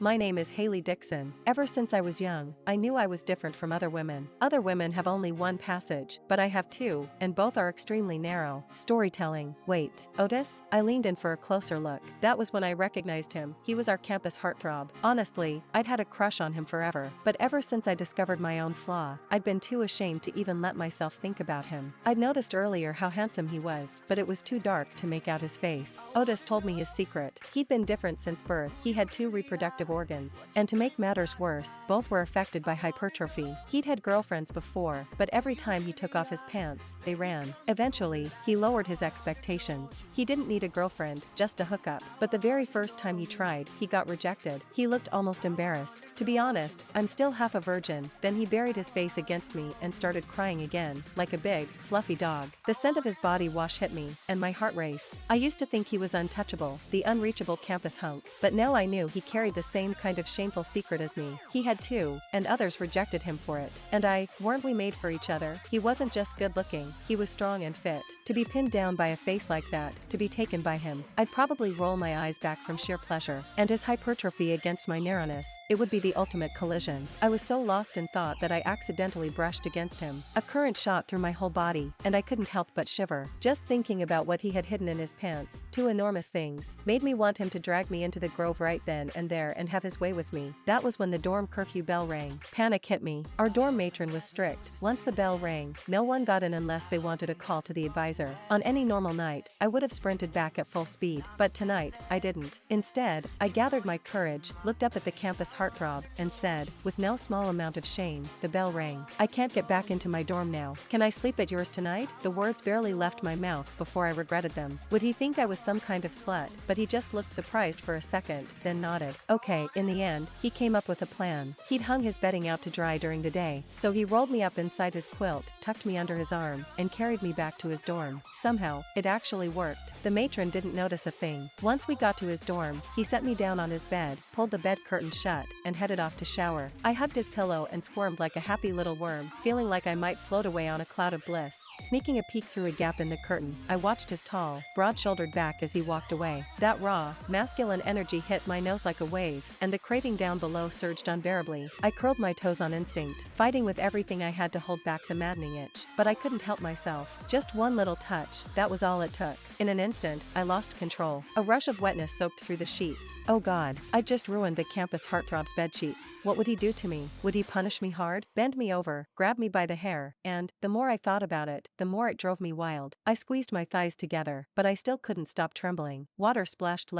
My name is Haley Dixon. Ever since I was young, I knew I was different from other women. Other women have only one passage, but I have two, and both are extremely narrow. Storytelling. Wait, Otis? I leaned in for a closer look. That was when I recognized him. He was our campus heartthrob. Honestly, I'd had a crush on him forever. But ever since I discovered my own flaw, I'd been too ashamed to even let myself think about him. I'd noticed earlier how handsome he was, but it was too dark to make out his face. Otis told me his secret. He'd been different since birth. He had two reproductive organs. And to make matters worse, both were affected by hypertrophy. He'd had girlfriends before, but every time he took off his pants, they ran. Eventually, he lowered his expectations. He didn't need a girlfriend, just a hookup. But the very first time he tried, he got rejected. He looked almost embarrassed. To be honest, I'm still half a virgin. Then he buried his face against me and started crying again, like a big, fluffy dog. The scent of his body wash hit me, and my heart raced. I used to think he was untouchable, the unreachable campus hunk. But now I knew he carried the same kind of shameful secret as me. He had two, and others rejected him for it. And weren't we made for each other? He wasn't just good looking, he was strong and fit. To be pinned down by a face like that, to be taken by him, I'd probably roll my eyes back from sheer pleasure. And his hypertrophy against my narrowness, it would be the ultimate collision. I was so lost in thought that I accidentally brushed against him. A current shot through my whole body, and I couldn't help but shiver. Just thinking about what he had hidden in his pants, two enormous things, made me want him to drag me into the grove right then and there and have his way with me. That was when the dorm curfew bell rang. Panic hit me. Our dorm matron was strict. Once the bell rang, no one got in unless they wanted a call to the advisor. On any normal night, I would have sprinted back at full speed, but tonight, I didn't. Instead, I gathered my courage, looked up at the campus heartthrob, and said, with no small amount of shame, the bell rang. I can't get back into my dorm now. Can I sleep at yours tonight? The words barely left my mouth before I regretted them. Would he think I was some kind of slut? But he just looked surprised for a second, then nodded. Okay, in the end, he came up with a plan. He'd hung his bedding out to dry during the day, so he rolled me up inside his quilt, tucked me under his arm, and carried me back to his dorm. Somehow, it actually worked. The matron didn't notice a thing. Once we got to his dorm, he set me down on his bed, pulled the bed curtain shut, and headed off to shower. I hugged his pillow and squirmed like a happy little worm, feeling like I might float away on a cloud of bliss. Sneaking a peek through a gap in the curtain, I watched his tall, broad-shouldered back as he walked away. That raw, masculine energy hit my nose like a wave, and the craving down below surged unbearably. I curled my toes on instinct, fighting with everything I had to hold back the maddening itch. But I couldn't help myself. Just one little touch, that was all it took. In an instant, I lost control. A rush of wetness soaked through the sheets. Oh God, I'd just ruined the campus heartthrob's bed sheets. What would he do to me? Would he punish me hard? Bend me over, grab me by the hair, and, the more I thought about it, the more it drove me wild. I squeezed my thighs together, but I still couldn't stop trembling. Water splashed